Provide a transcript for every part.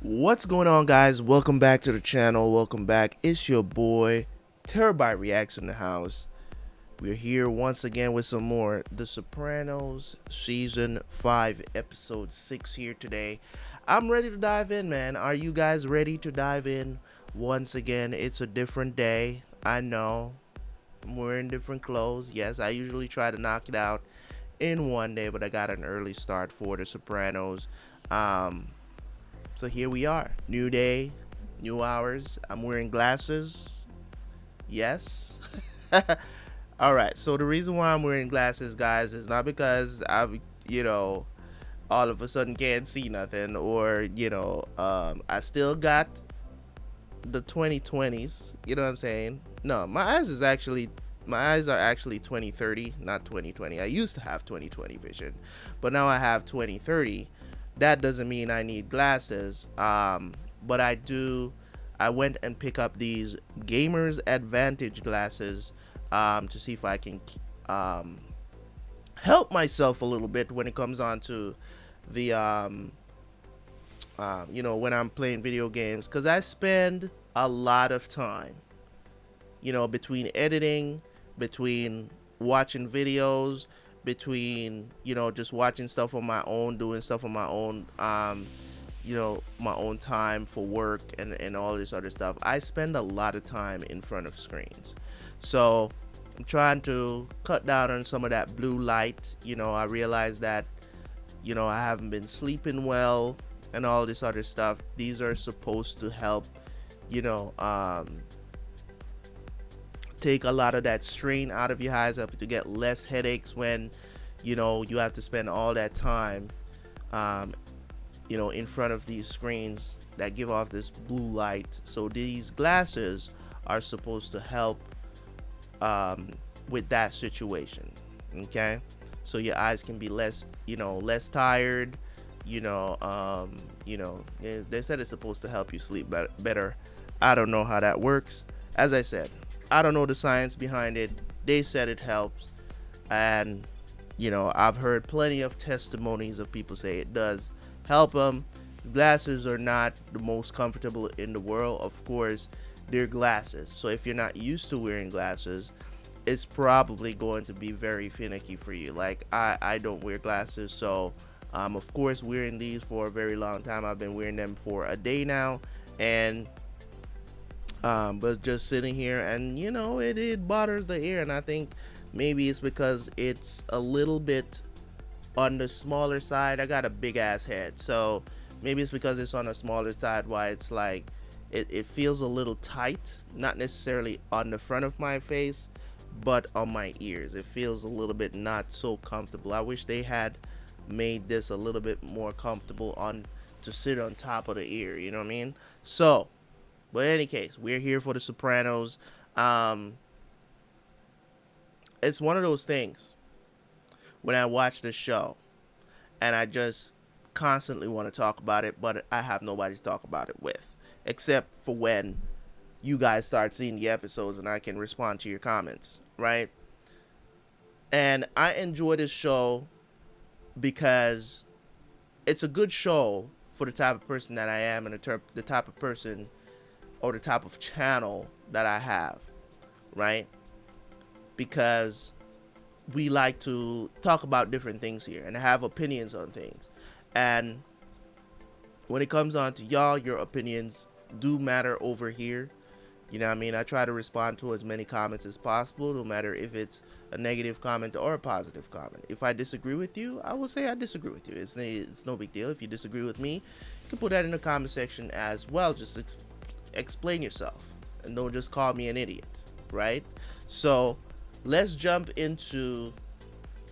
What's going on, guys? Welcome back to the channel. Welcome back. It's your boy Terabyt Reacts in the house. We're here once again with some more The Sopranos season 5 episode 6 here today. I'm ready to dive in, man. Are you guys ready to dive in? Once again, it's a different day. I know. I'm wearing different clothes. Yes, I usually try to knock it out in one day, but I got an early start for The Sopranos. Um so here we are. New day, new hours. I'm wearing glasses. Yes. All right. So the reason why I'm wearing glasses, guys, is not because I all of a sudden can't see nothing, or I still got the 2020s. You know what I'm saying? No, my eyes are actually 2030, not 2020. I used to have 2020 vision, but now I have 2030. That doesn't mean I need glasses. But I do. I went and pick up these Gamers Advantage glasses to see if I can um, help myself a little bit when it comes on to the when I'm playing video games, because I spend a lot of time, between editing, between watching videos, between just watching stuff on my own, doing stuff on my own, my own time for work and all this other stuff. I spend a lot of time in front of screens, so I'm trying to cut down on some of that blue light. I realize that I haven't been sleeping well and all this other stuff. These are supposed to help you know take a lot of that strain out of your eyes, help you to get less headaches when you have to spend all that time in front of these screens that give off this blue light. So these glasses are supposed to help with that situation. Okay, so your eyes can be less tired. They said it's supposed to help you sleep better. I don't know how that works. As I said, I don't know the science behind it. They said it helps, and I've heard plenty of testimonies of people say it does help them. Glasses are not the most comfortable in the world. Of course, they're glasses, so if you're not used to wearing glasses, it's probably going to be very finicky for you. Like I don't wear glasses, so of course, wearing these for a very long time. I've been wearing them for a day now, and but just sitting here, and it bothers the ear, and I think maybe it's because it's a little bit on the smaller side. I got a big ass head, so maybe it's because it's on the smaller side why it's like it feels a little tight, not necessarily on the front of my face, but on my ears. It feels a little bit not so comfortable. I wish they had made this a little bit more comfortable on to sit on top of the ear, you know what I mean? So but in any case, we're here for The Sopranos. It's one of those things when I watch the show and I just constantly want to talk about it, but I have nobody to talk about it with, except for when you guys start seeing the episodes and I can respond to your comments, right? And I enjoy this show because it's a good show for the type of person that I am, and the type of person or the type of channel that I have, right? Because we like to talk about different things here and have opinions on things. And when it comes on to y'all, your opinions do matter over here. You know what I mean? I try to respond to as many comments as possible, no matter if it's a negative comment or a positive comment. If I disagree with you, I will say I disagree with you. It's no big deal. If you disagree with me, you can put that in the comment section as well. Just explain yourself and don't just call me an idiot, right? So let's jump into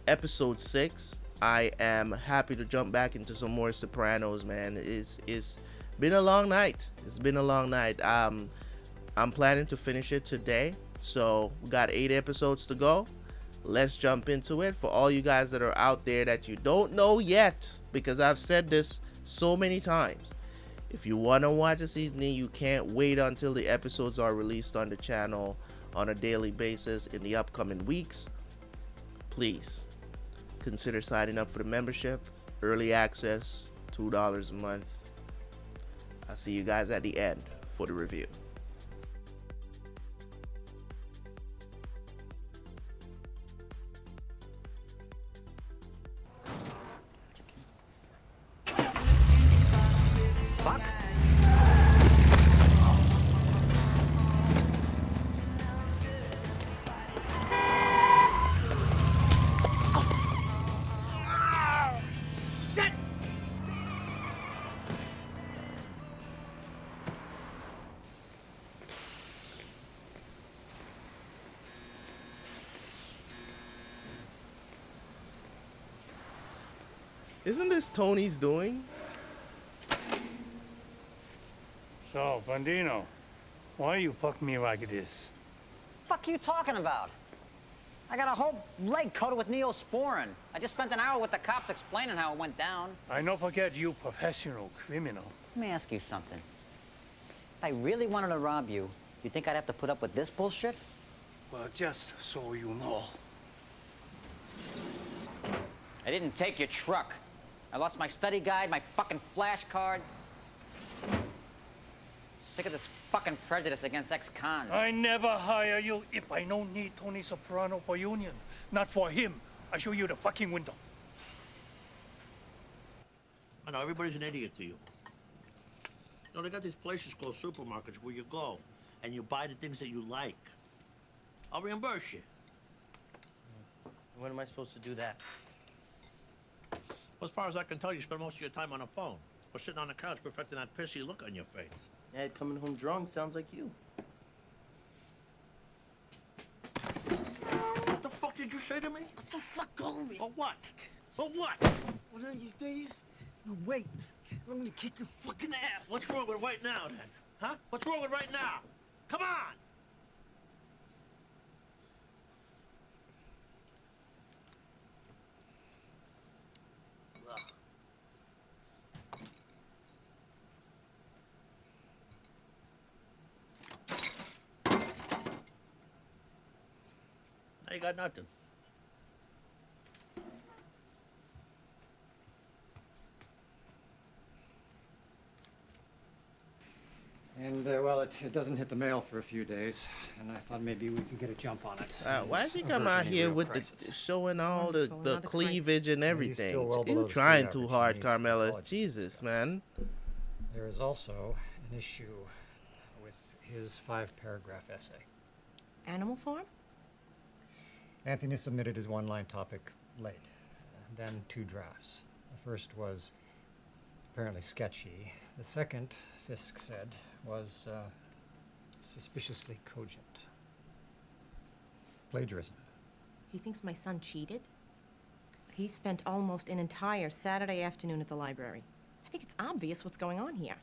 episode 6. I am happy to jump back into some more Sopranos, man. It's been a long night. It's been a long night. I'm planning to finish it today, so we got 8 episodes to go. Let's jump into it. For all you guys that are out there that you don't know yet, because I've said this so many times, if you want to watch the season, you can't wait until the episodes are released on the channel on a daily basis in the upcoming weeks. Please consider signing up for the membership. Early access, $2 a month. I'll see you guys at the end for the review. Fuck. Isn't this Tony's doing? So, Bandino, why you fuck me like this? Fuck you talking about? I got a whole leg coated with neosporin. I just spent an hour with the cops explaining how it went down. I no forget you professional criminal. Let me ask you something. If I really wanted to rob you, you think I'd have to put up with this bullshit? Well, just so you know. I didn't take your truck. I lost my study guide, my fucking flashcards. Sick of this fucking prejudice against ex-cons. I never hire you if I don't need Tony Soprano for union. Not for him. I show you the fucking window. I know, everybody's an idiot to you. You know, they got these places called supermarkets where you go and you buy the things that you like. I'll reimburse you. When am I supposed to do that? Well, as far as I can tell, you spend most of your time on the phone or sitting on the couch perfecting that pissy look on your face. Dad coming home drunk sounds like you. What the fuck did you say to me? What the fuck on me? For what? For what? One of these days, you wait. I'm gonna kick your fucking ass. What's wrong with right now, then? Huh? What's wrong with right now? Come on! Now you got nothing. And, well, it doesn't hit the mail for a few days, and I thought maybe we could get a jump on it. Why she Avert come out any here real with crisis. the showing all the another cleavage and He's everything? still well below You the trying street too average. hard, He needs Carmela. college Jesus, stuff. man. There is also an issue with his 5-paragraph essay. Animal Farm? Anthony submitted his one-line topic late, then 2 drafts. The first was apparently sketchy. The second, Fisk said, was suspiciously cogent. Plagiarism. He thinks my son cheated? He spent almost an entire Saturday afternoon at the library. I think it's obvious what's going on here.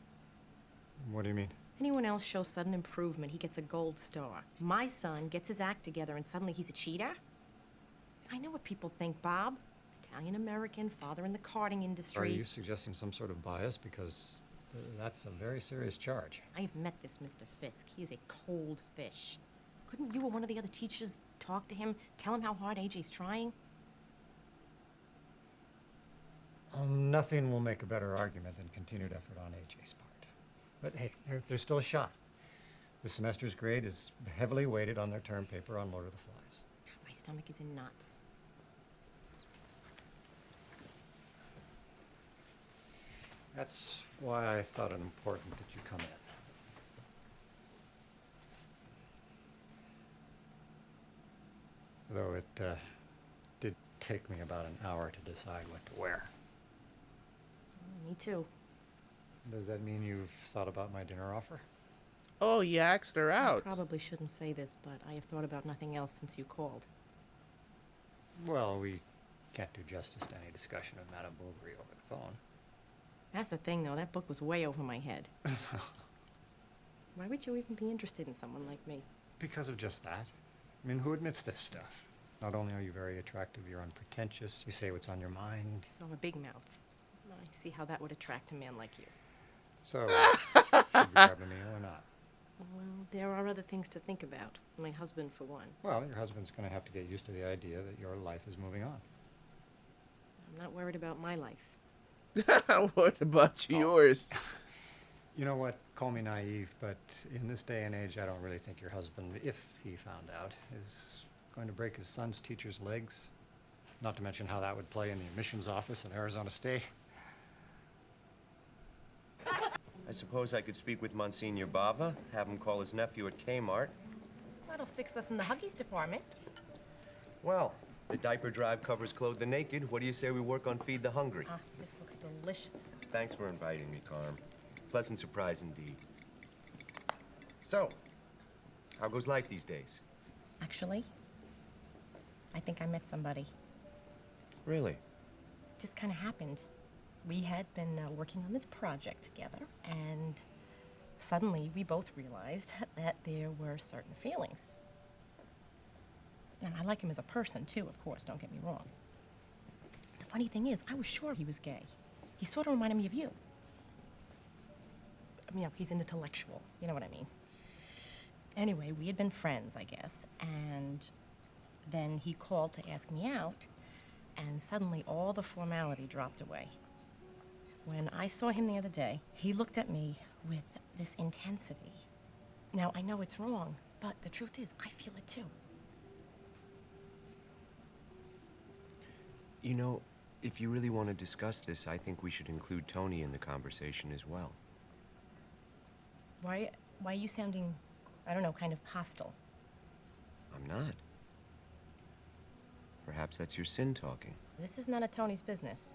What do you mean? Anyone else shows sudden improvement, he gets a gold star. My son gets his act together and suddenly he's a cheater? I know what people think, Bob. Italian-American, father in the karting industry. Are you suggesting some sort of bias? Because that's a very serious charge. I have met this Mr. Fisk. He is a cold fish. Couldn't you or one of the other teachers talk to him, tell him how hard AJ's trying? Nothing will make a better argument than continued effort on AJ's part. But hey, there's still a shot. This semester's grade is heavily weighted on their term paper on Lord of the Flies. My stomach is in knots. That's why I thought it important that you come in. Though it did take me about an hour to decide what to wear. Me too. Does that mean you've thought about my dinner offer? Oh, you asked her I out. probably shouldn't say this, but I have thought about nothing else since you called. Well, we can't do justice to any discussion of Madame Bovary over the phone. That's the thing, though. That book was way over my head. Why would you even be interested in someone like me? Because of just that. I mean, who admits this stuff? Not only are you very attractive, you're unpretentious, you say what's on your mind. So I'm a big mouth. I see how that would attract a man like you. So, should we grab a meal or not? Well, there are other things to think about. My husband, for one. Well, your husband's going to have to get used to the idea that your life is moving on. I'm not worried about my life. What about yours? You know what? Call me naive, but in this day and age, I don't really think your husband, if he found out, is going to break his son's teacher's legs. Not to mention how that would play in the admissions office in Arizona State. I suppose I could speak with Monsignor Bava, have him call his nephew at Kmart. That'll fix us in the Huggies department. Well, the diaper drive covers Clothe the Naked. What do you say we work on Feed the Hungry? Ah, this looks delicious. Thanks for inviting me, Carm. Pleasant surprise indeed. So, how goes life these days? Actually, I think I met somebody. Really? Just kind of happened. We had been working on this project together, and suddenly we both realized that there were certain feelings. And I like him as a person, too, of course, don't get me wrong. The funny thing is, I was sure he was gay. He sort of reminded me of you. You know, he's an intellectual, you know what I mean. Anyway, we had been friends, I guess, and then he called to ask me out, and suddenly all the formality dropped away. When I saw him the other day, he looked at me with this intensity. Now, I know it's wrong, but the truth is, I feel it too. You know, if you really want to discuss this, I think we should include Tony in the conversation as well. Why are you sounding, I don't know, kind of hostile? I'm not. Perhaps that's your sin talking. This is none of Tony's business.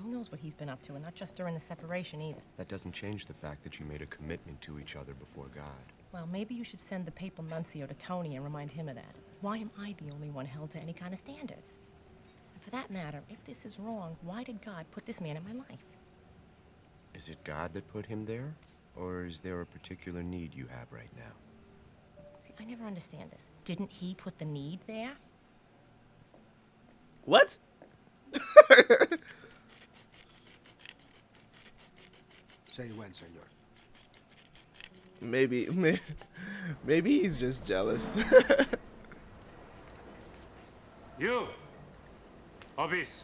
Who knows what he's been up to, and not just during the separation either. That doesn't change the fact that you made a commitment to each other before God. Well, maybe you should send the papal nuncio to Tony and remind him of that. Why am I the only one held to any kind of standards? And for that matter, if this is wrong, why did God put this man in my life? Is it God that put him there? Or is there a particular need you have right now? See, I never understand this. Didn't he put the need there? What? Say when, senor. Maybe he's just jealous. You! Obis.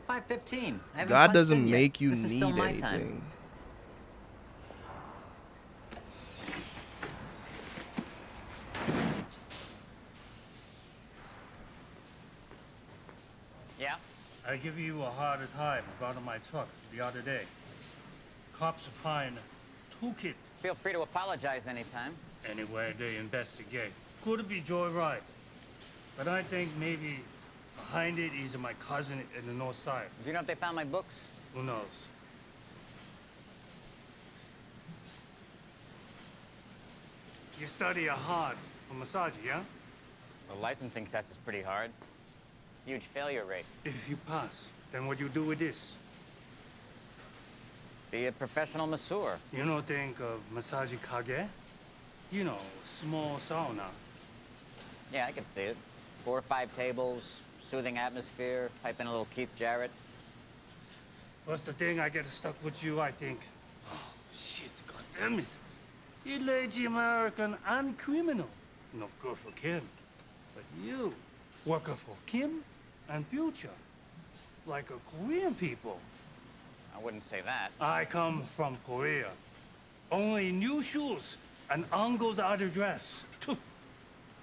5:15. God doesn't make you This is need still my anything. time. Yeah? I give you a harder time about my truck the other day. Cops find 2 kids. Feel free to apologize anytime. Anyway, they investigate. Could be joyride. But I think maybe behind it is my cousin in the north side. Do you know if they found my books? Who knows? You study hard for massage, yeah? The licensing test is pretty hard. Huge failure rate. If you pass, then what you do with this? Be a professional masseur. You know, think of massage kage? You know, small sauna. Yeah, I can see it. 4 or 5 tables, soothing atmosphere, pipe in a little Keith Jarrett. What's the thing I get stuck with you, I think? Oh, shit, goddammit. You lazy American and criminal. Not good for Kim. But you, worker for Kim and future. Like a Korean people. I wouldn't say that. I come from Korea. Only new shoes and uncle's outer dress.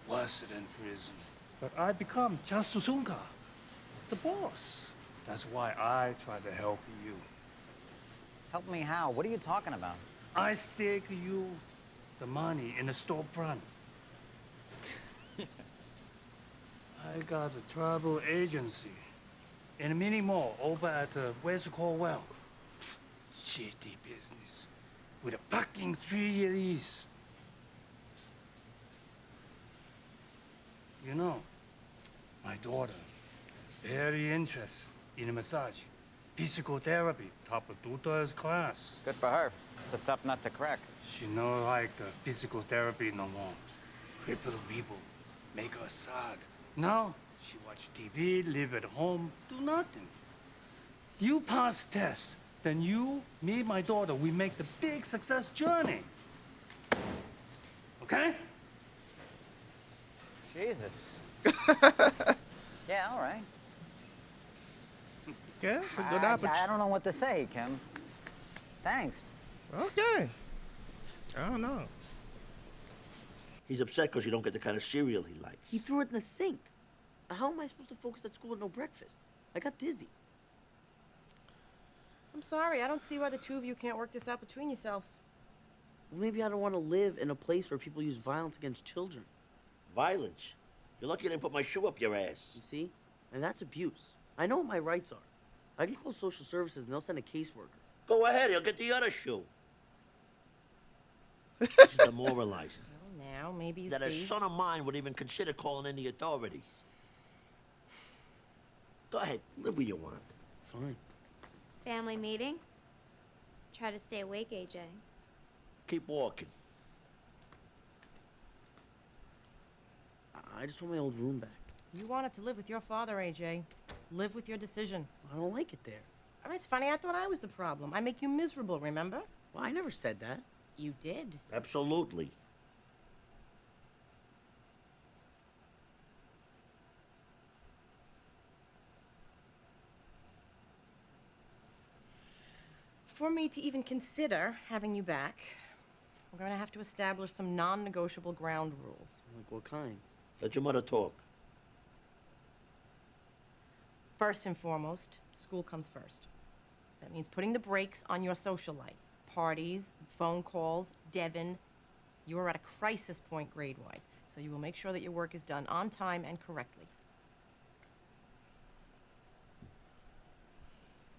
Worse than prison. But I become Chasusunka, the boss. That's why I try to help you. Help me how? What are you talking about? I stake you the money in the storefront. I got a travel agency in a mini mall over at West Cornwall. Shitty business with a fucking 3-year lease. You know, my daughter, very interested in massage, physical therapy, top of 2/3 class. Good for her. It's a tough nut to crack. She no like physical therapy no more. Crippled people make her sad. Now she watch TV, live at home, do nothing. You pass test, then you, me, my daughter, we make the big success journey. Okay? Jesus. Yeah, all right. Yeah, it's a good I opportunity. don't know what to say, Kim. Thanks. Okay. I don't know. He's upset because you don't get the kind of cereal he likes. He threw it in the sink. How am I supposed to focus at school with no breakfast? I got dizzy. I'm sorry, I don't see why the two of you can't work this out between yourselves. Well, maybe I don't want to live in a place where people use violence against children. Violence? You're lucky I didn't put my shoe up your ass. You see? And that's abuse. I know what my rights are. I can call social services and they'll send a caseworker. Go ahead, he'll get the other shoe. This is demoralizing. Well, now, maybe you That a see. son of mine would even consider calling in the authorities. Go ahead, live where you want. Fine. Family meeting? Try to stay awake, AJ. Keep walking. I just want my old room back. You wanted to live with your father, AJ. Live with your decision. I don't like it there. I mean, it's funny, I thought I was the problem. I make you miserable, remember? Well, I never said that. You did. Absolutely. For me to even consider having you back, we're going to have to establish some non-negotiable ground rules. Like what kind? Let your mother talk. First and foremost, school comes first. That means putting the brakes on your social life. Parties, phone calls, Devin. You are at a crisis point grade-wise, so you will make sure that your work is done on time and correctly.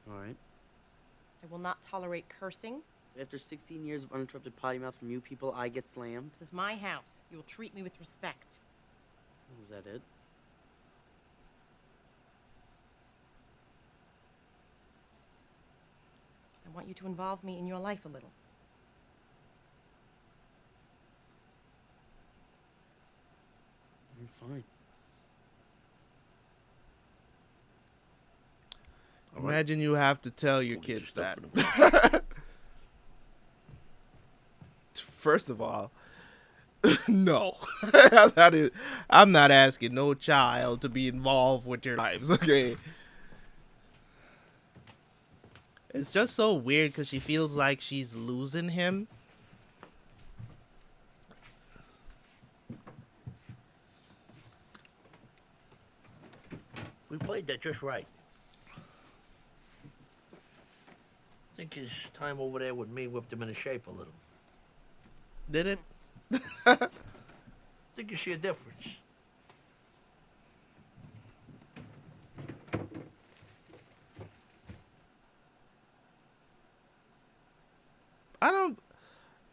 All right. I will not tolerate cursing. After 16 years of uninterrupted potty mouth from you people, I get slammed. This is my house. You will treat me with respect. Is that it? I want you to involve me in your life a little. I'm fine. Imagine you have to tell your Go get kids your that. stuff in the First of all, no. I'm not asking no child to be involved with your lives, okay? It's just so weird because she feels like she's losing him. We played that just right. I think his time over there with me whipped him into shape a little. Did it? I think you see a difference.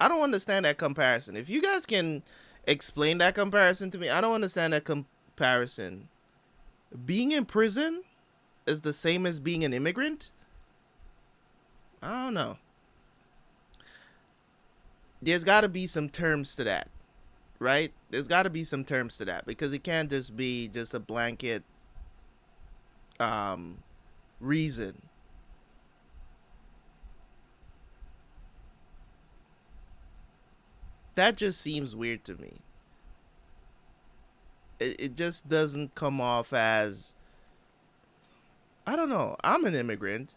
I don't understand that comparison. If you guys can explain that comparison to me, I don't understand that comparison. Being in prison is the same as being an immigrant? I don't know. There's got to be some terms to that, right? There's got to be some terms to that because it can't just be just a blanket reason. That just seems weird to me. It just doesn't come off as, I don't know. I'm an immigrant.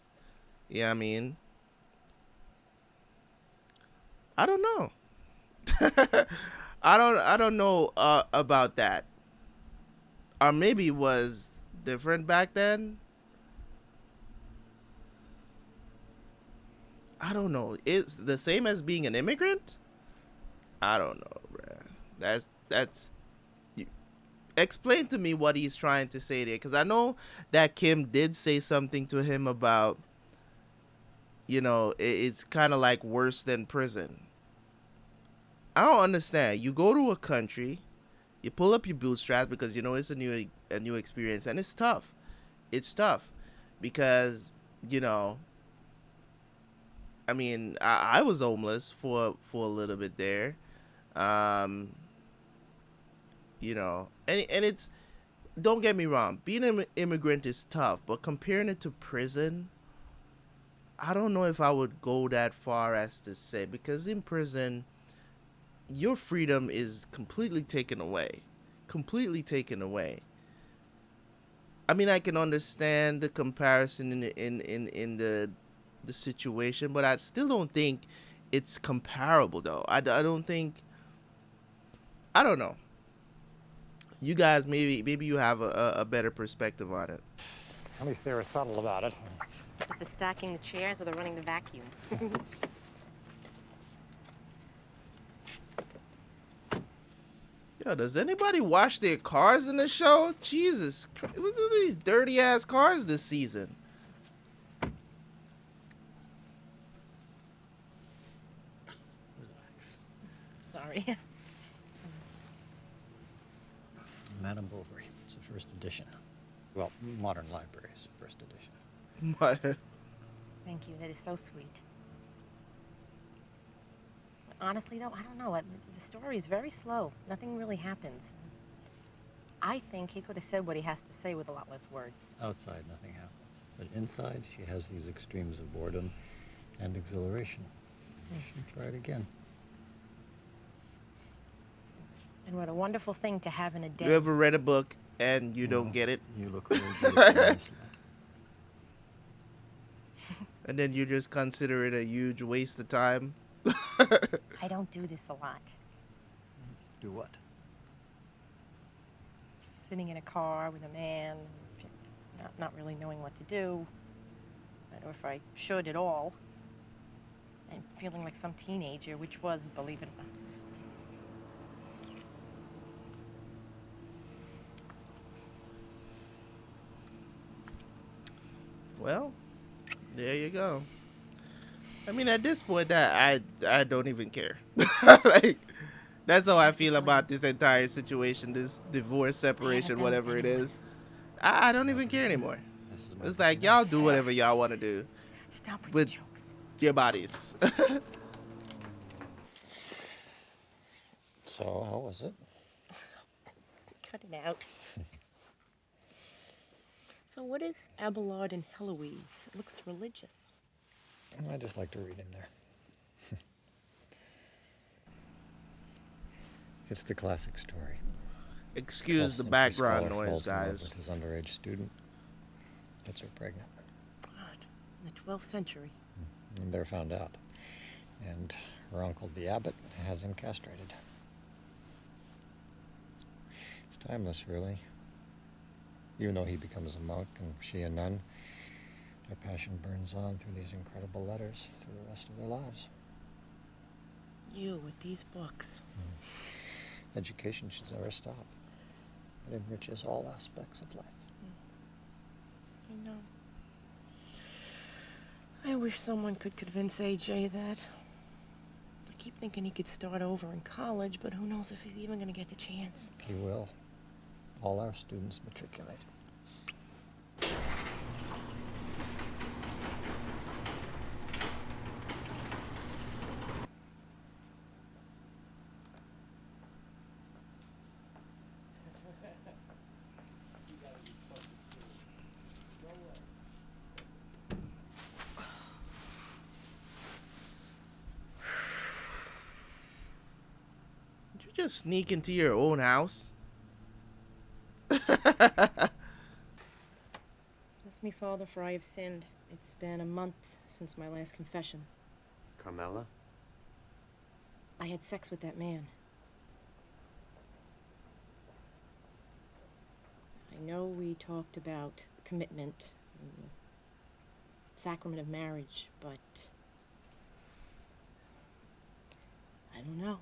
Yeah, I mean, I don't know. I don't know about that. Or maybe it was different back then. I don't know. It's the same as being an immigrant? I don't know, bruh. That's explain to me what he's trying to say there, because I know that Kim did say something to him about, you know, it's kind of like worse than prison. I don't understand. You go to a country, you pull up your bootstraps because you know it's a new experience, and it's tough. It's tough because, you know, I mean, I was homeless for a little bit there. You know, and it's, don't get me wrong, being an immigrant is tough, but comparing it to prison, I don't know if I would go that far as to say, because in prison, your freedom is completely taken away. Completely taken away. I mean, I can understand the comparison in the situation, but I still don't think it's comparable though. I don't think. I don't know. You guys maybe you have a better perspective on it. At least they were subtle about it. Is it the stacking the chairs or the running the vacuum? Yo, does anybody wash their cars in the show? Jesus Christ. What are these dirty ass cars this season? Sorry. Madame Bovary. It's the first edition. Well, Modern Libraries, first edition. What? Thank you. That is so sweet. Honestly, though, I don't know. The story is very slow. Nothing really happens. I think he could have said what he has to say with a lot less words. Outside, nothing happens. But inside, she has these extremes of boredom and exhilaration. She should try it again. And what a wonderful thing to have in a day. You ever read a book and you don't get it? You look really And then you just consider it a huge waste of time? I don't do this a lot. Do what? Sitting in a car with a man, not really knowing what to do, or if I should at all, and feeling like some teenager, which was, believe it or not. Well, there you go. I mean, at this point, I don't even care. Like, that's how I feel about this entire situation, this divorce, separation, whatever it is. I don't even care anymore. It's like, y'all do whatever y'all want to do with your bodies. So, how was it? Cut it out. So what is Abelard and Heloise? It looks religious. I just like to read in there. It's the classic story. Excuse the Simply background scholar noise, falls in love guys. with his underage student, gets her pregnant, God, in the 12th century. and they're found out. And her uncle, the abbot, has him castrated. It's timeless, really. Even though he becomes a monk and she a nun, their passion burns on through these incredible letters through the rest of their lives. You with these books. Education should never stop. It enriches all aspects of life. I know. I wish someone could convince AJ that. I keep thinking he could start over in college, but who knows if he's even going to get the chance. He will. All our students matriculate. Did you just sneak into your own house? Bless me, Father, for I have sinned. It's been a month since my last confession. Carmela? I had sex with that man. I know we talked about commitment and the sacrament of marriage, but I don't know.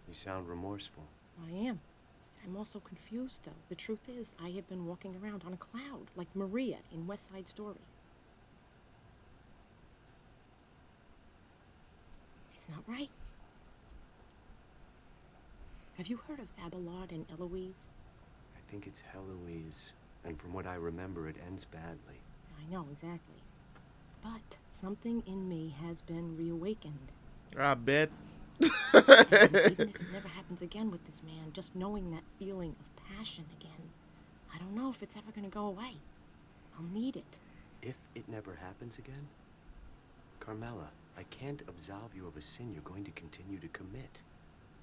You sound remorseful. I am. I'm also confused, though. The truth is, I have been walking around on a cloud, like Maria in West Side Story. It's not right. Have you heard of Abelard and Eloise? I think it's Heloise, and from what I remember, it ends badly. I know, exactly. But something in me has been reawakened. I bet. Even if it never happens again with this man, just knowing that feeling of passion again, I don't know if it's ever going to go away. I'll need it. If it never happens again? Carmela, I can't absolve you of a sin you're going to continue to commit.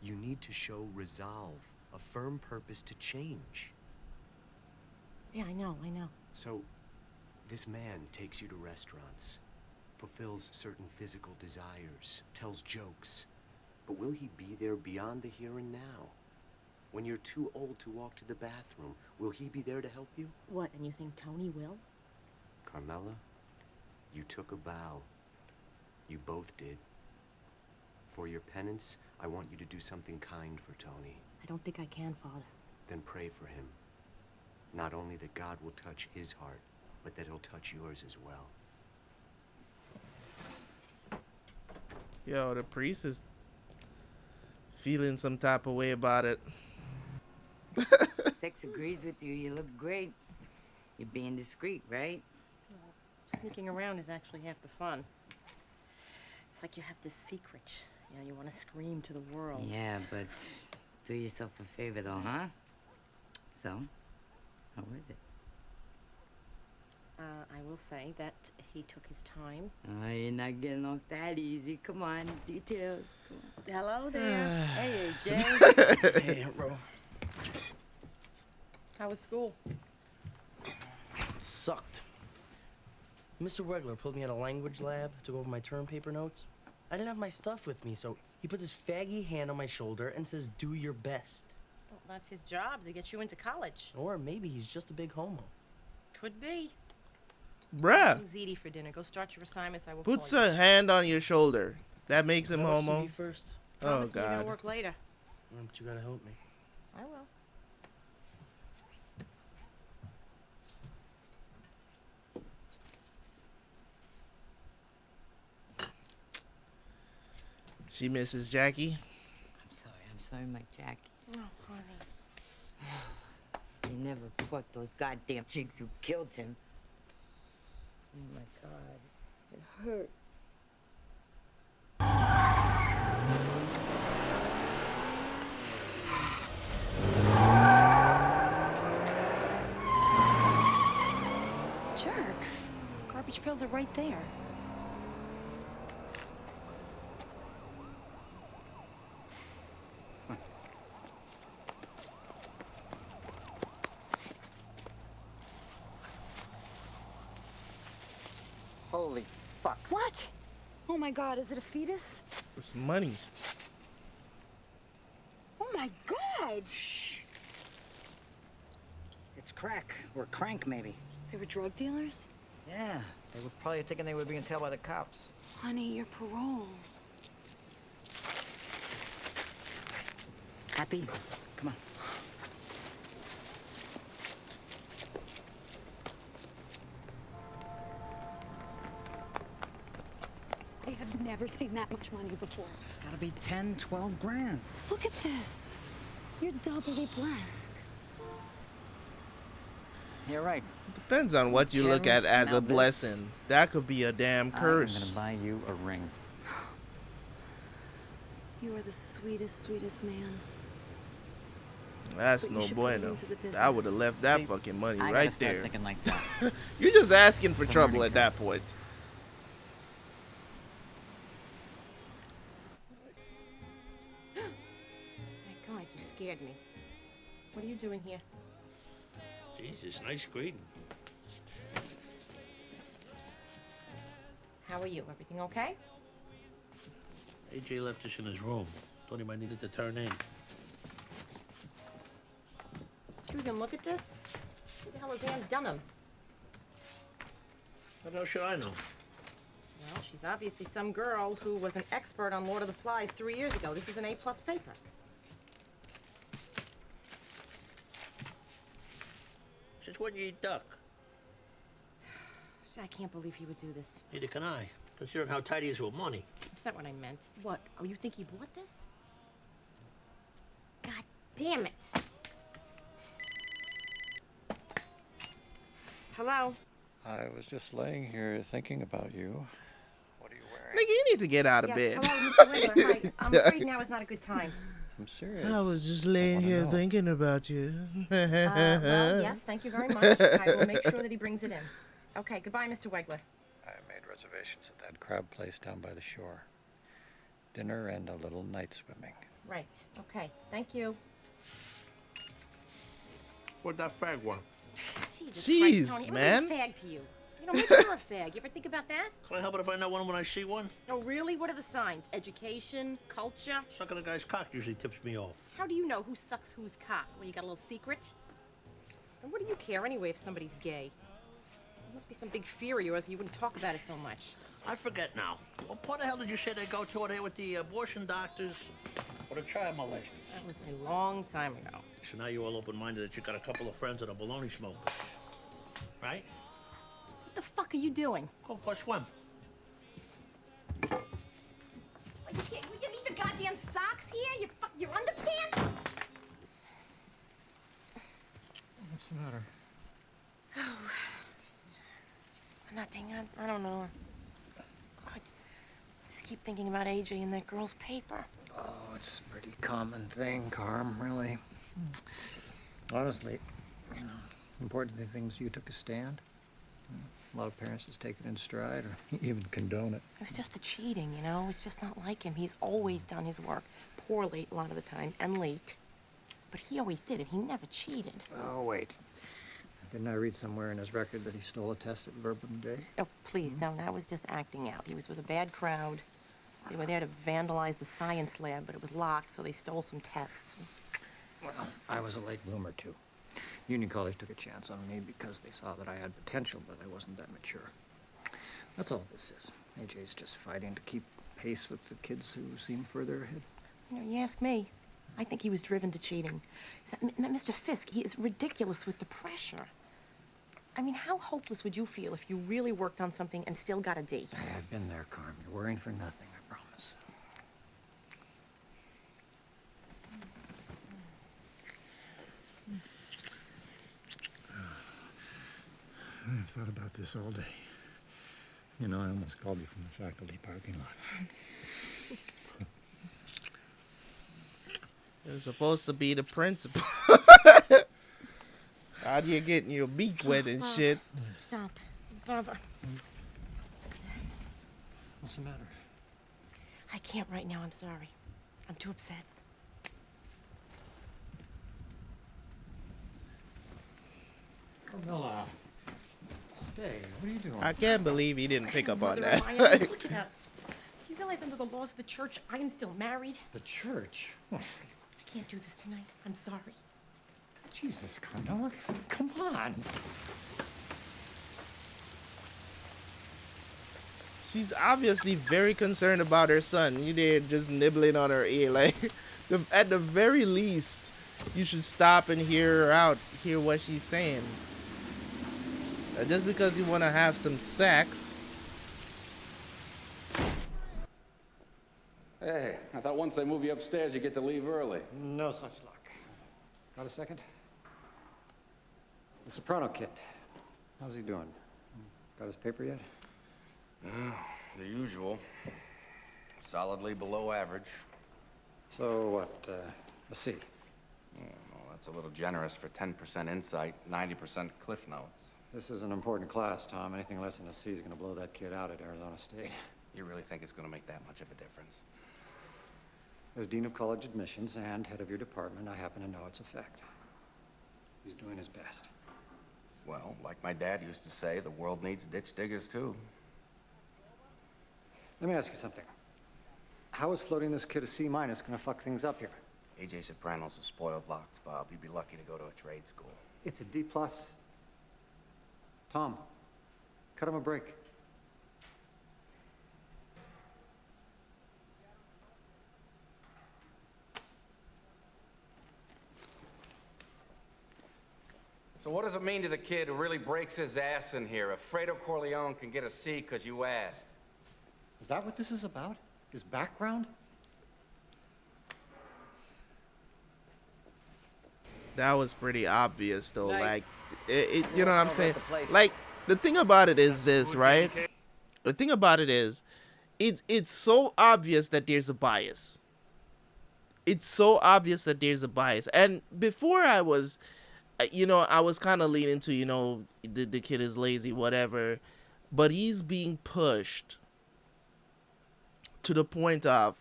You need to show resolve, a firm purpose to change. Yeah, I know. So, this man takes you to restaurants. fulfills certain physical desires, tells jokes. But will he be there beyond the here and now? When you're too old to walk to the bathroom, will he be there to help you? What, and you think Tony will? Carmela, you took a vow. You both did. For your penance, I want you to do something kind for Tony. I don't think I can, Father. Then pray for him. Not only that God will touch his heart, but that he'll touch yours as well. Yo, the priest is feeling some type of way about it. Sex agrees with you. You look great. You're being discreet, right? Well, sneaking around is actually half the fun. It's like you have this secret. You know, you want to scream to the world. Yeah, but do yourself a favor, though, huh? So, how was it? I will say that he took his time. Oh, you're not getting off that easy. Come on, details. Come on. Hello there. Hey, AJ. Hey, bro. How was school? Sucked. Mr. Wegler pulled me out of language lab to go over my term paper notes. I didn't have my stuff with me, so he puts his faggy hand on my shoulder and says, do your best. Well, that's his job, to get you into college. Or maybe he's just a big homo. Could be. Bruh. Ziti for dinner. Go start your assignments. I will Puts call you. a hand on your shoulder. That makes him How much to homo. be first? Oh, Promise me you're God. gonna work later. But you gotta help me. I will. She misses Jackie. I'm sorry, my Jackie. Oh, honey. You never fought those goddamn chicks who killed him. Oh, my God. It hurts. Jerks. Garbage pails are right there. Holy fuck. What? Oh my God, is it a fetus? It's money. Oh my God! It's crack. Or crank, maybe. They were drug dealers? Yeah. They were probably thinking they were being tailed by the cops. Honey, your parole. Happy? Come on. I have never seen that much money before. It's gotta be 10, 12 grand. Look at this. You're doubly blessed. You're right. Depends on what you look Jim, at as now a this- blessing. That could be a damn curse. I'm gonna buy you a ring. You are the sweetest, sweetest man. That's But you no should go bueno. into the I would have business. left that See, fucking money I gotta right start there. thinking like that. You're just asking for It's a trouble learning at that point. My God, you scared me. What are you doing here? Jesus, nice greeting. How are you? Everything okay? AJ left us in his room. Thought he might need it to turn in. Did you even look at this? Who the hell is Ann Dunham? How the hell should I know? Well, she's obviously some girl who was an expert on Lord of the Flies 3 years ago. This is an A-plus paper. Since when you eat duck? I can't believe he would do this. Neither can I, considering how tight he is with money. That's not what I meant. What? Oh, you think he bought this? God damn it. Hello? I was just laying here thinking about you. What are you wearing? Nigga, you need to get out of bed. Hello, Mr. Wiggler. Hi. I'm afraid now is not a good time. I'm serious. I was just laying here know. thinking about you. Well, yes, thank you very much. I will make sure that he brings it in. Okay, goodbye, Mr. Wegler. I made reservations at that crab place down by the shore. Dinner and a little night swimming. Right, okay, thank you. What that fag want? Jesus Jeez, Christ, Tony, man. It was a fag to you. You know, maybe you're a fag. You ever think about that? Can I help it if I know one when I see one? Oh, really? What are the signs? Education? Culture? Sucking a guy's cock usually tips me off. How do you know who sucks whose cock? Well, you got a little secret? And what do you care anyway if somebody's gay? There must be some big fear of yours or you wouldn't talk about it so much. I forget now. What part of hell did you say they go to there with the abortion doctors or the child molesters? That was a long time ago. So now you're all open-minded that you got a couple of friends that are baloney smokers, right? What the fuck are you doing? Go for a swim. Well, you can't. Will you leave your goddamn socks here? Your underpants? What's the matter? Oh, nothing. I don't know. I just keep thinking about AJ and that girl's paper. Oh, it's a pretty common thing, Carm, really. Honestly, you know, important things you took a stand. A lot of parents just take it in stride or even condone it. It's just the cheating, you know? It's just not like him. He's always done his work poorly a lot of the time and late. But he always did it. He never cheated. Oh, wait. Didn't I read somewhere in his record that he stole a test at Verbum Day? Oh, please, no, that was just acting out. He was with a bad crowd. They were there to vandalize the science lab, but it was locked, so they stole some tests. Well, I was a late bloomer, too. Union College took a chance on me because they saw that I had potential, but I wasn't that mature. That's all this is. AJ's just fighting to keep pace with the kids who seem further ahead. You know, you ask me. I think he was driven to cheating. Mr. Fisk, he is ridiculous with the pressure. I mean, how hopeless would you feel if you really worked on something and still got a D? I've been there, Carm. You're worrying for nothing, I promise. I've thought about this all day. You know, I almost called you from the faculty parking lot. It was supposed to be the principal. How do you getting your beak wet and shit? Stop. Barbara. What's the matter? I can't right now, I'm sorry. I'm too upset. Carmela. Stay. What are you doing? I can't believe he didn't pick up on Mother that. of Ryan, look at us. Do you realize under the laws of the church, I am still married? The church? I can't do this tonight. I'm sorry. Jesus, Carmela, come on. She's obviously very concerned about her son. You there just nibbling on her ear. Like, at the very least, you should stop and hear her out, hear what she's saying. Just because you want to have some sex. Hey, I thought once they move you upstairs, you get to leave early. No such luck. Got a second? The Soprano kid. How's he doing? Got his paper yet? The usual. Solidly below average. So what, a C? Well, that's a little generous for 10% insight, 90% cliff notes. This is an important class, Tom. Anything less than a C is going to blow that kid out at Arizona State. You really think it's going to make that much of a difference? As Dean of College Admissions and head of your department, I happen to know its effect. He's doing his best. Well, like my dad used to say, the world needs ditch diggers, too. Let me ask you something. How is floating this kid a C- going to fuck things up here? AJ Soprano's a spoiled lox, Bob. You'd be lucky to go to a trade school. It's a D+. Tom, cut him a break. So what does it mean to the kid who really breaks his ass in here if Fredo Corleone can get a C because you asked? Is that what this is about? His background? That was pretty obvious, though. Nice. Like, you know what I'm I'll saying? rent the place. Like, the thing about it is this, right? The thing about it is, it's so obvious that there's a bias. It's so obvious that there's a bias. And before I was, I was kind of leaning to, the kid is lazy, whatever. But he's being pushed to the point of,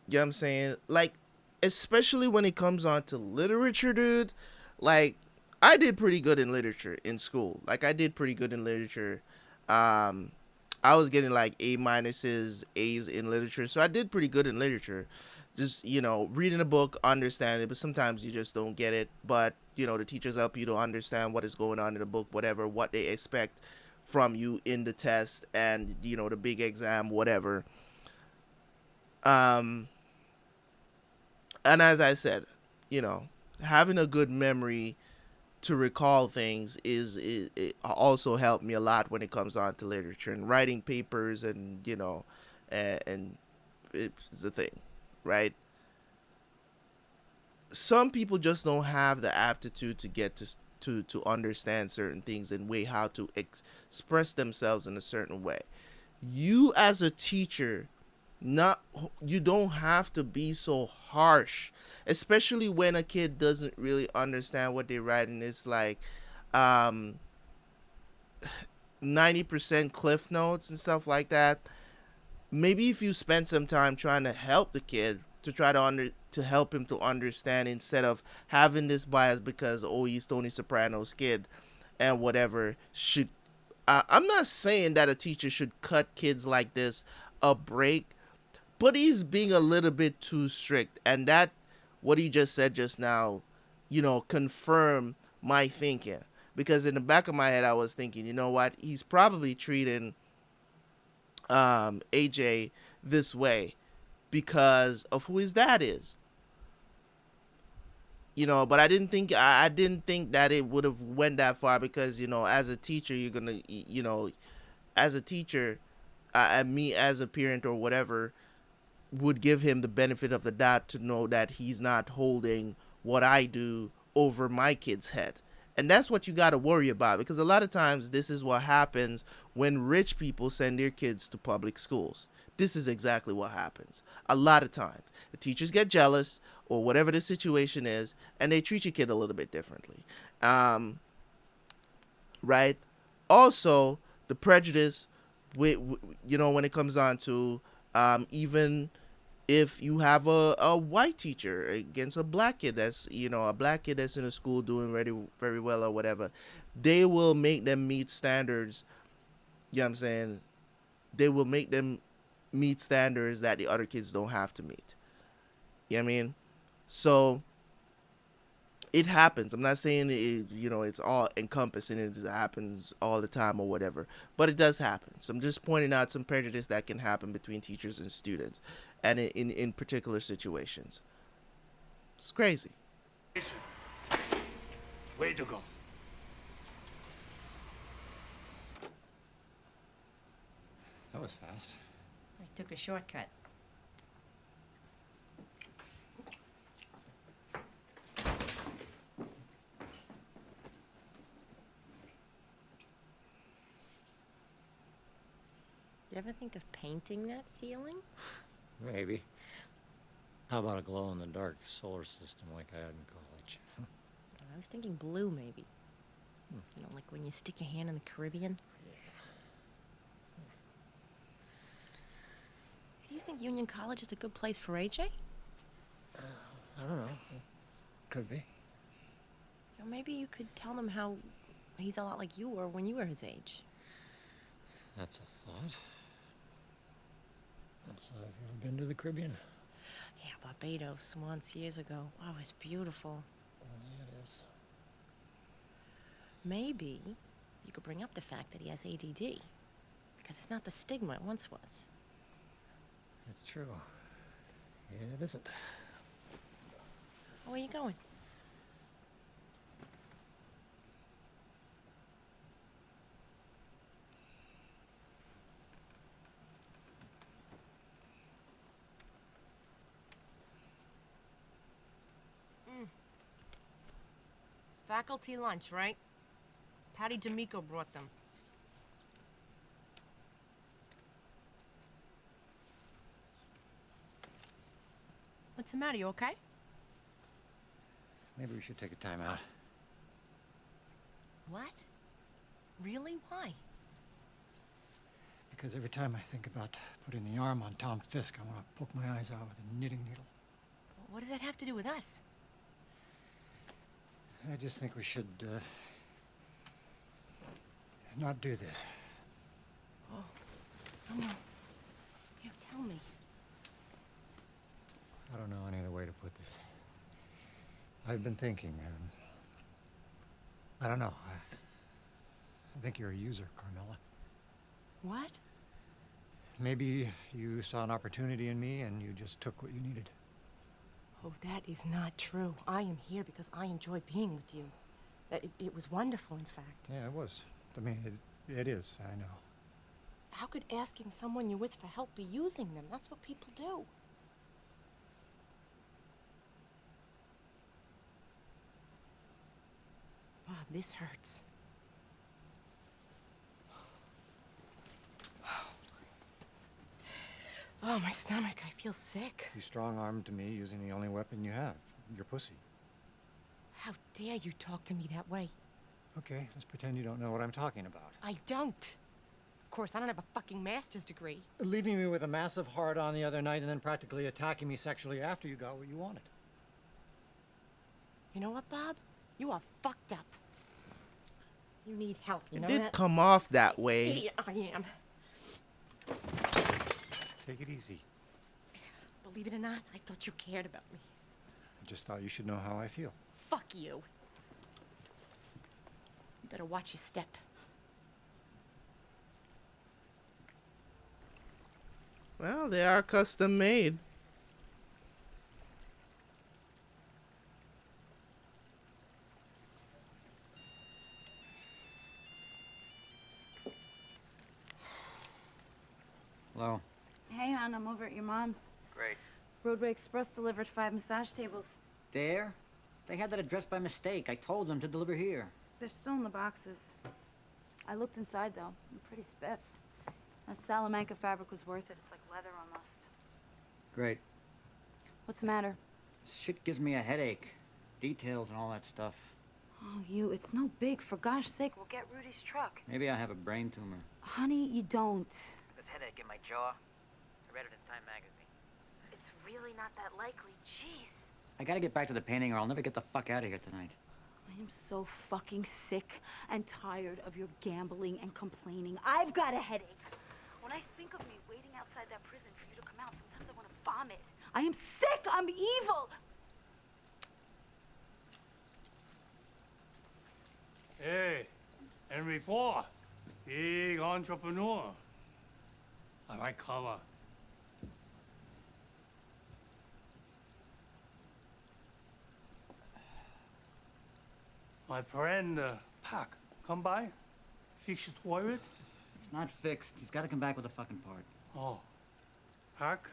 you know what I'm saying? Like, especially when it comes on to literature, dude. Like, I did pretty good in literature in school. Like, I did pretty good in literature. I was getting like A minuses, A's in literature, so I did pretty good in literature. Just, reading a book, understand it, but sometimes you just don't get it. But the teachers help you to understand what is going on in the book, whatever, what they expect from you in the test and the big exam, whatever. And as I said, having a good memory to recall things is it also helped me a lot when it comes on to literature and writing papers, and and it's the thing, right? Some people just don't have the aptitude to get to understand certain things and way how to express themselves in a certain way. You as a teacher, not you don't have to be so harsh, especially when a kid doesn't really understand what they're writing. It's like 90% cliff notes and stuff like that. Maybe if you spend some time trying to help the kid, to try to help him to understand, instead of having this bias because, oh, he's Tony Soprano's kid and whatever. I'm not saying that a teacher should cut kids like this a break, but he's being a little bit too strict, and that what he just said just now, confirm my thinking. Because in the back of my head, I was thinking, you know what, he's probably treating AJ this way because of who his dad is. But I didn't think that it would have went that far, because as a teacher, you're gonna, as a teacher, me as a parent or whatever, would give him the benefit of the doubt to know that he's not holding what I do over my kid's head. And that's what you got to worry about, because a lot of times this is what happens when rich people send their kids to public schools. This is exactly what happens. A lot of times the teachers get jealous or whatever the situation is, and they treat your kid a little bit differently. Right? Also, the prejudice, when it comes on to even if you have a white teacher against a black kid that's in a school doing very, very well or whatever, they will make them meet standards. You know what I'm saying? They will make them meet standards that the other kids don't have to meet. You know what I mean? So it happens. I'm not saying it's all encompassing. It happens all the time or whatever, but it does happen. So I'm just pointing out some prejudice that can happen between teachers and students, and in particular situations. It's crazy. Way to go. That was fast. I took a shortcut. You ever think of painting that ceiling? Maybe. How about a glow-in-the-dark solar system like I had in college? I was thinking blue, maybe. Like when you stick your hand in the Caribbean. Do you think Union College is a good place for AJ? I don't know. Could be. Maybe you could tell him how he's a lot like you were when you were his age. That's a thought. Have you ever been to the Caribbean? Yeah, Barbados once, years ago. Oh, it was beautiful. Yeah, it is. Maybe you could bring up the fact that he has ADD, because it's not the stigma it once was. It's true. Yeah, it isn't. Where are you going? Faculty lunch, right? Patty D'Amico brought them. What's the matter? You okay? Maybe we should take a time out. What? Really? Why? Because every time I think about putting the arm on Tom Fisk, I want to poke my eyes out with a knitting needle. What does that have to do with us? I just think we should not do this. Oh, no. Yeah, tell me. I don't know any other way to put this. I've been thinking, I don't know. I think you're a user, Carmela. What? Maybe you saw an opportunity in me and you just took what you needed. Oh, that is not true. I am here because I enjoy being with you. It was wonderful, in fact. Yeah, it was. I mean, it is, I know. How could asking someone you're with for help be using them? That's what people do. Bob, this hurts. Oh, my stomach. I feel sick. You strong-armed to me using the only weapon you have, your pussy. How dare you talk to me that way? Okay, let's pretend you don't know what I'm talking about. I don't. Of course, I don't have a fucking master's degree. Leaving me with a massive hard-on the other night and then practically attacking me sexually after you got what you wanted. You know what, Bob? You are fucked up. You need help, you know It did that? come off that way. Idiot I am. Take it easy. Believe it or not, I thought you cared about me. I just thought you should know how I feel. Fuck you. You better watch your step. Well, they are custom made. Hello. Hey, hon, I'm over at your mom's. Great. Roadway Express delivered 5 massage tables. There? They had that address by mistake. I told them to deliver here. They're still in the boxes. I looked inside, though. I'm pretty spiff. That Salamanca fabric was worth it. It's like leather almost. Great. What's the matter? This shit gives me a headache. Details and all that stuff. Oh, it's no big. For gosh sake, we'll get Rudy's truck. Maybe I have a brain tumor. Honey, you don't. This headache in my jaw. I read it in Time magazine. It's really not that likely. Jeez. I gotta get back to the painting or I'll never get the fuck out of here tonight. I am so fucking sick and tired of your gambling and complaining. I've got a headache. When I think of me waiting outside that prison for you to come out, sometimes I want to vomit. I am sick. I'm evil. Hey, Henry Ford, big entrepreneur. I like color. My friend, Park, come by. Fix your toilet. It's not fixed. He's gotta come back with a fucking part. Oh, Park,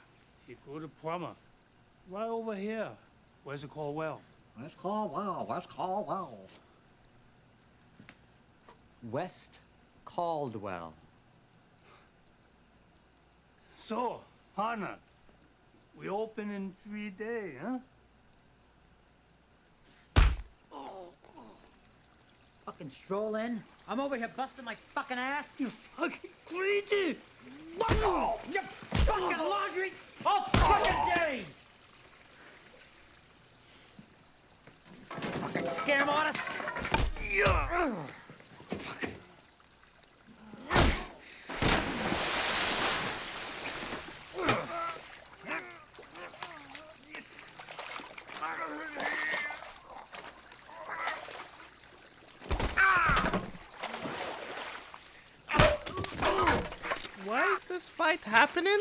he good plumber. Right over here. Where's the Caldwell? West Caldwell. West Caldwell. West Caldwell. So, Hannah, we open in 3 days, huh? Fucking stroll in. I'm over here busting my fucking ass. You fucking crazy! Oh, you fucking laundry all fucking day! Fucking scam artist! Yeah. Why is this fight happening?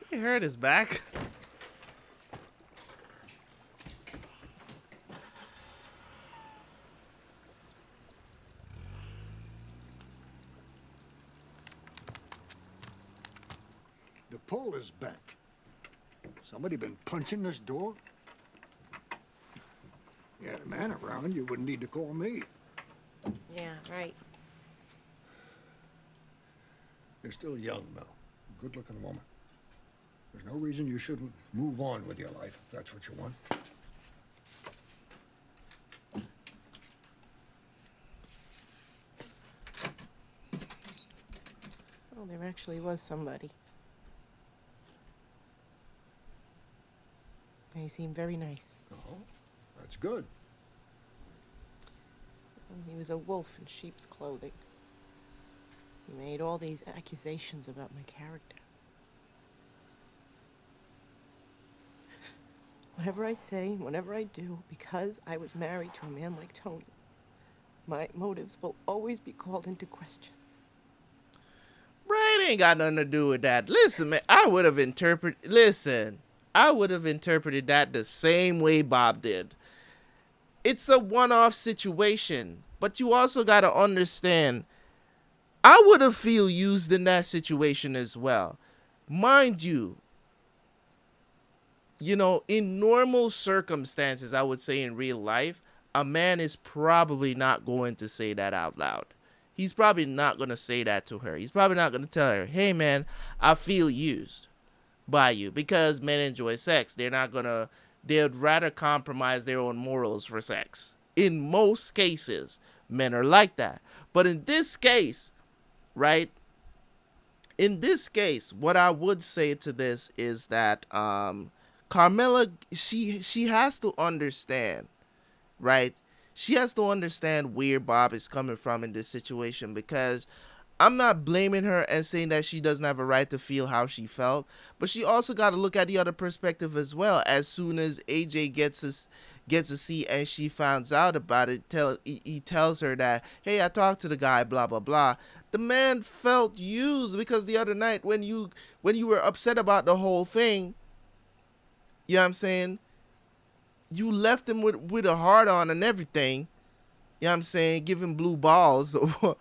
He hurt his back. The pull is back. Somebody been punching this door? You had a man around, you wouldn't need to call me. Yeah, right. You're still young, Mel. Good-looking woman. There's no reason you shouldn't move on with your life, if that's what you want. Oh, there actually was somebody. Hey, he seemed very nice. Oh, that's good. He was a wolf in sheep's clothing. He made all these accusations about my character. Whatever I say, whatever I do, because I was married to a man like Tony, my motives will always be called into question. Right, ain't got nothing to do with that. Listen, man, I would have interpreted that the same way Bob did. It's a one-off situation, but you also got to understand, I would have feel used in that situation as well. Mind you, in normal circumstances, I would say in real life, a man is probably not going to say that out loud. He's probably not going to say that to her. He's probably not going to tell her, hey man, I feel used by you, because men enjoy sex. They'd rather compromise their own morals for sex. In most cases, men are like that. But in this case, right? In this case, what I would say to this is that Carmela, she has to understand, right? She has to understand where Bob is coming from in this situation, because I'm not blaming her and saying that she doesn't have a right to feel how she felt, but she also got to look at the other perspective as well. As soon as AJ gets a see and she finds out about it, he tells her that, hey, I talked to the guy, blah blah blah. The man felt used, because the other night when you were upset about the whole thing, you know what I'm saying, you left him with a heart on and everything, you know what I'm saying, give him blue balls or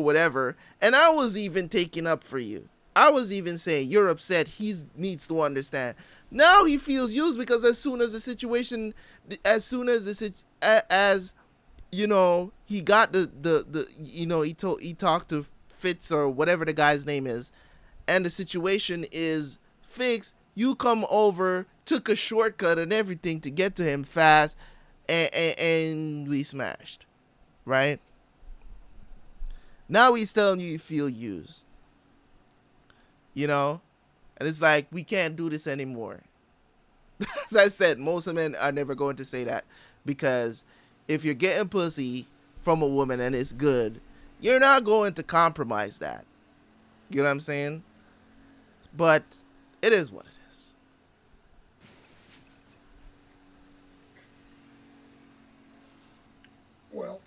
whatever. And I was even taking up for you. I was even saying, you're upset, he needs to understand. Now he feels used, because as soon as he got he talked to Fitz or whatever the guy's name is, and the situation is fixed, you come over, took a shortcut and everything to get to him fast, and we smashed, right? Now he's telling you feel used, and it's like, we can't do this anymore. As I said, most men are never going to say that, because if you're getting pussy from a woman and it's good, you're not going to compromise that. You know what I'm saying? But it is what it is. Well,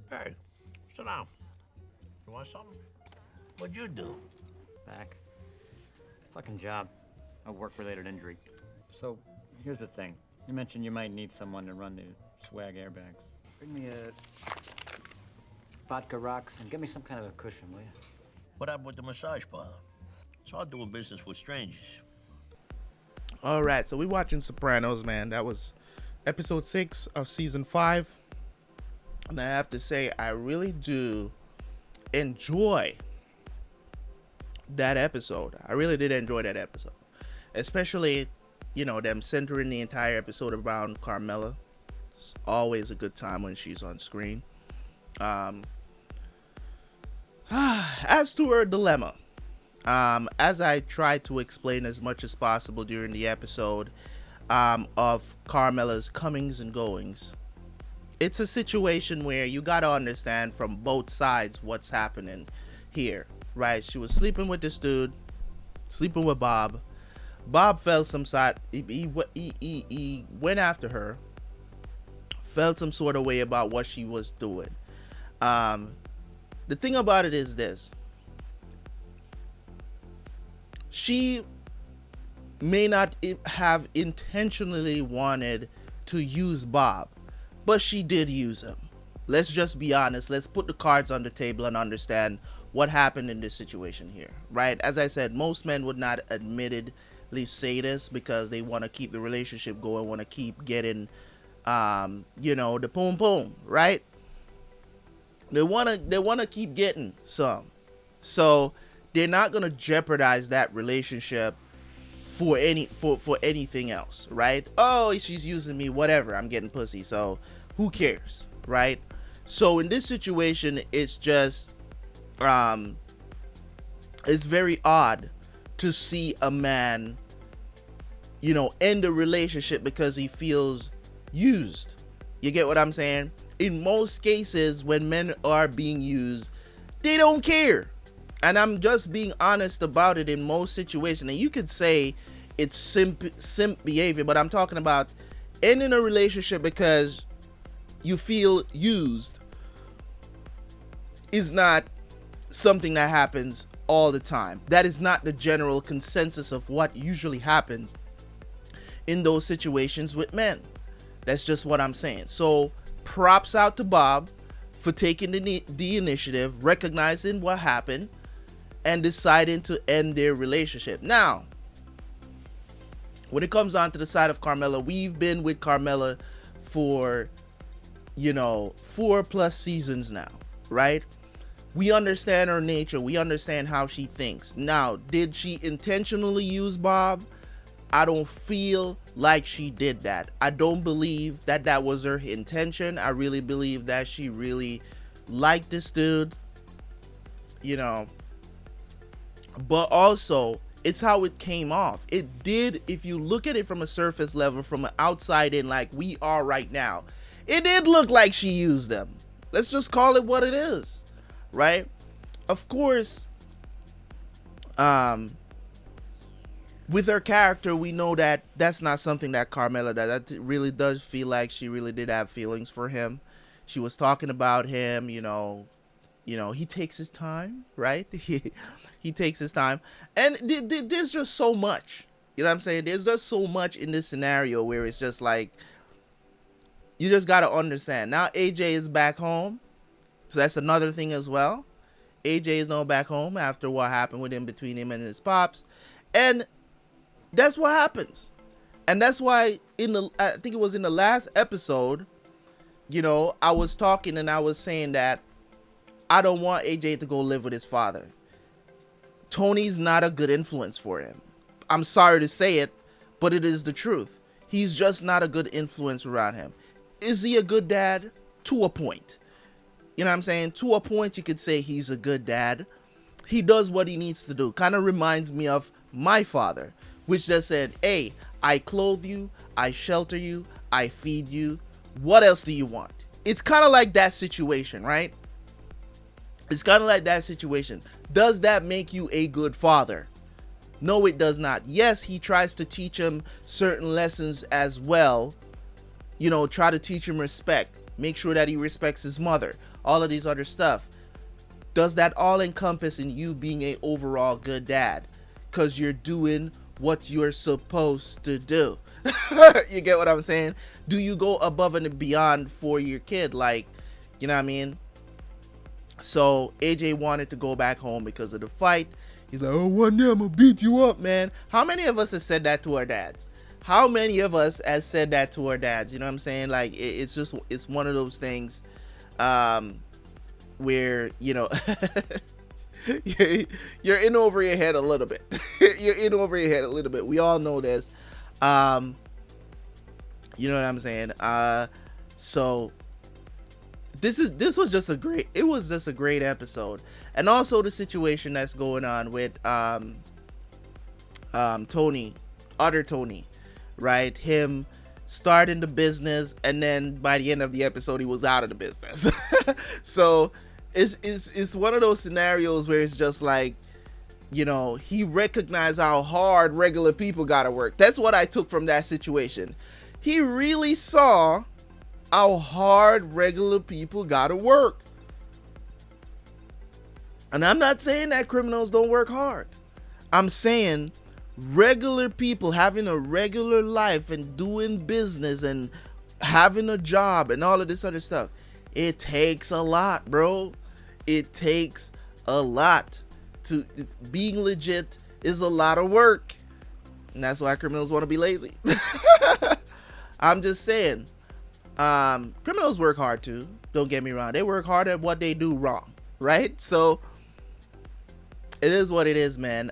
Hey, sit down. You want something? What'd you do? Back. Fucking job. A work-related injury. So, here's the thing. You mentioned you might need someone to run the swag airbags. Bring me a vodka rocks and get me some kind of a cushion, will you? What happened with the massage parlor? It's hard doing business with strangers. All right, so we're watching Sopranos, man. That was episode 6 of season 5. And I have to say, I really do enjoy that episode. I really did enjoy that episode. Especially, them centering the entire episode around Carmela. It's always a good time when she's on screen. As to her dilemma, as I tried to explain as much as possible during the episode of Carmela's comings and goings, it's a situation where you got to understand from both sides what's happening here, right? She was sleeping with this dude, sleeping with Bob. Bob felt some side, he went after her, felt some sort of way about what she was doing. The thing about it is this: she may not have intentionally wanted to use Bob, but she did use him. Let's just be honest. Let's put the cards on the table and understand what happened in this situation here, right? As I said, most men would not admittedly say this, because they want to keep the relationship going, want to keep getting, the boom boom, right? They want to keep getting some. So they're not going to jeopardize that relationship for anything else, right? Oh, she's using me, whatever, I'm getting pussy, so who cares, right? So in this situation, it's just it's very odd to see a man, you know, end a relationship because he feels used. You get what I'm saying? In most cases, when men are being used, they don't care. And I'm just being honest about it in most situations. And you could say it's simp behavior, but I'm talking about ending a relationship because you feel used is not something that happens all the time. That is not the general consensus of what usually happens in those situations with men. That's just what I'm saying. So props out to Bob for taking the initiative, recognizing what happened, and deciding to end their relationship. Now, when it comes on to the side of Carmela, we've been with Carmela for, you know, 4+ seasons now, right? We understand her nature. We understand how she thinks. Now, did she intentionally use Bob? I don't feel like she did that. I don't believe that that was her intention. I really believe that she really liked this dude, you know. But also, it's how it came off. It did, if you look at it from a surface level, from an outside in, like we are right now, it did look like she used them. Let's just call it what it is, right? Of course, with her character, we know that that's not something that Carmela does. That really does feel like she really did have feelings for him. She was talking about him, you know, he takes his time, right? He takes his time. And there's just so much, you know what I'm saying? There's just so much in this scenario where it's just like, you just got to understand. Now AJ is back home. So that's another thing as well. AJ is now back home after what happened with him, between him and his pops. And that's what happens. And that's why I think it was in the last episode, you know, I was talking and I was saying that I don't want AJ to go live with his father. Tony's not a good influence for him. I'm sorry to say it, but it is the truth. He's just not a good influence around him. Is he a good dad? To a point. You know what I'm saying? To a point, you could say he's a good dad. He does what he needs to do. Kind of reminds me of my father, which just said, hey, I clothe you, I shelter you, I feed you. What else do you want? It's kind of like that situation, right? It's kind of like that situation. Does that make you a good father? No, it does not. Yes, he tries to teach him certain lessons as well. You know, try to teach him respect. Make sure that he respects his mother. All of these other stuff. Does that all encompass in you being an overall good dad? Because you're doing what you're supposed to do. You get what I'm saying? Do you go above and beyond for your kid? Like, you know what I mean? So AJ wanted to go back home because of the fight. He's like, oh, one day I'm gonna beat you up, man. How many of us have said that to our dads? How many of us has said that to our dads? You know what I'm saying? Like, it's just, it's one of those things where, you know, you're in over your head a little bit. You're in over your head a little bit. We all know this. You know what I'm saying? So this was just a great episode. And also the situation that's going on with Tony, other Tony, right? Him starting the business, and then by the end of the episode he was out of the business. So it's one of those scenarios where it's just like, you know, he recognized how hard regular people gotta work. That's what I took from that situation. He really saw how hard regular people gotta work. And I'm not saying that criminals don't work hard. I'm saying regular people having a regular life and doing business and having a job and all of this other stuff, it takes a lot, bro. It takes a lot. To being legit is a lot of work, and that's why criminals want to be lazy. I'm just saying, criminals work hard too, don't get me wrong. They work hard at what they do wrong, right? So it is what it is, man.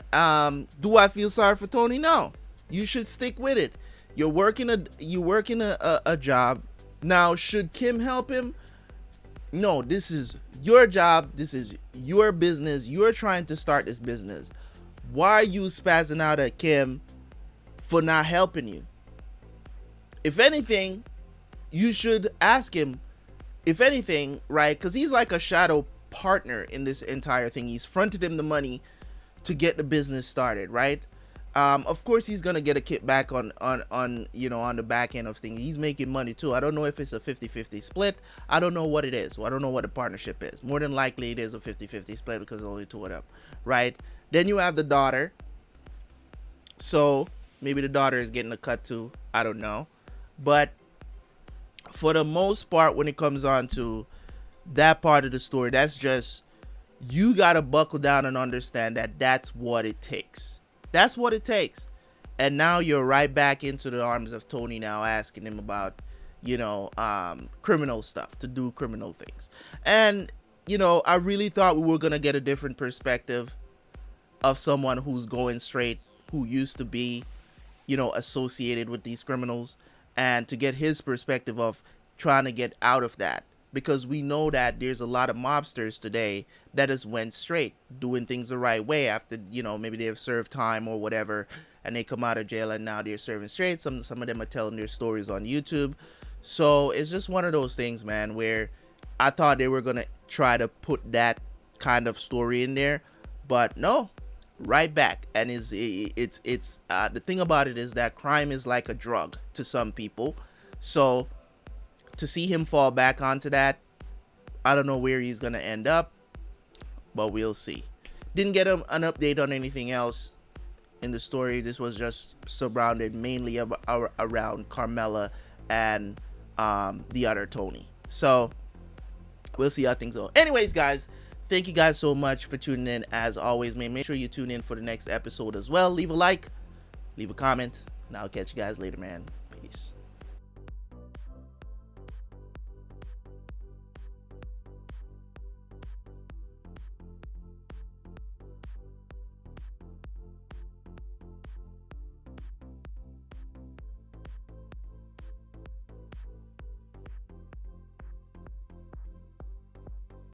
Do I feel sorry for Tony? No, You should stick with it. You're working a job. Now, should Kim help him? No, this is your job. This is your business. You're trying to start this business. Why are you spazzing out at Kim for not helping you? If anything, you should ask him, if anything, right? Because he's like a shadow partner in this entire thing. He's fronted him the money to get the business started, right? Of course, he's gonna get a kickback on you know, on the back end of things. He's making money too. I don't know if it's a 50-50 split. I don't know what it is. I don't know what the partnership is. More than likely, it is a 50-50 split because there's only two of them, right? Then you have the daughter. So maybe the daughter is getting a cut too. I don't know. But for the most part, when it comes on to that part of the story, that's just, you gotta buckle down and understand that that's what it takes. That's what it takes. And now you're right back into the arms of Tony now, asking him about, you know, criminal stuff, to do criminal things. And, you know, I really thought we were gonna get a different perspective of someone who's going straight, who used to be, you know, associated with these criminals, and to get his perspective of trying to get out of that. Because we know that there's a lot of mobsters today that just went straight, doing things the right way after, you know, maybe they've served time or whatever, and they come out of jail and now they're serving straight. Some of them are telling their stories on YouTube. So it's just one of those things, man, where I thought they were going to try to put that kind of story in there, but no, right back. And it's the thing about it is that crime is like a drug to some people. So to see him fall back onto that, I don't know where he's gonna end up, but we'll see. Didn't get an update on anything else in the story. This was just surrounded mainly around Carmela and the other Tony. So we'll see how things go. Anyways, guys, thank you guys so much for tuning in. As always, man, make sure you tune in for the next episode as well. Leave a like, leave a comment, and I'll catch you guys later, man.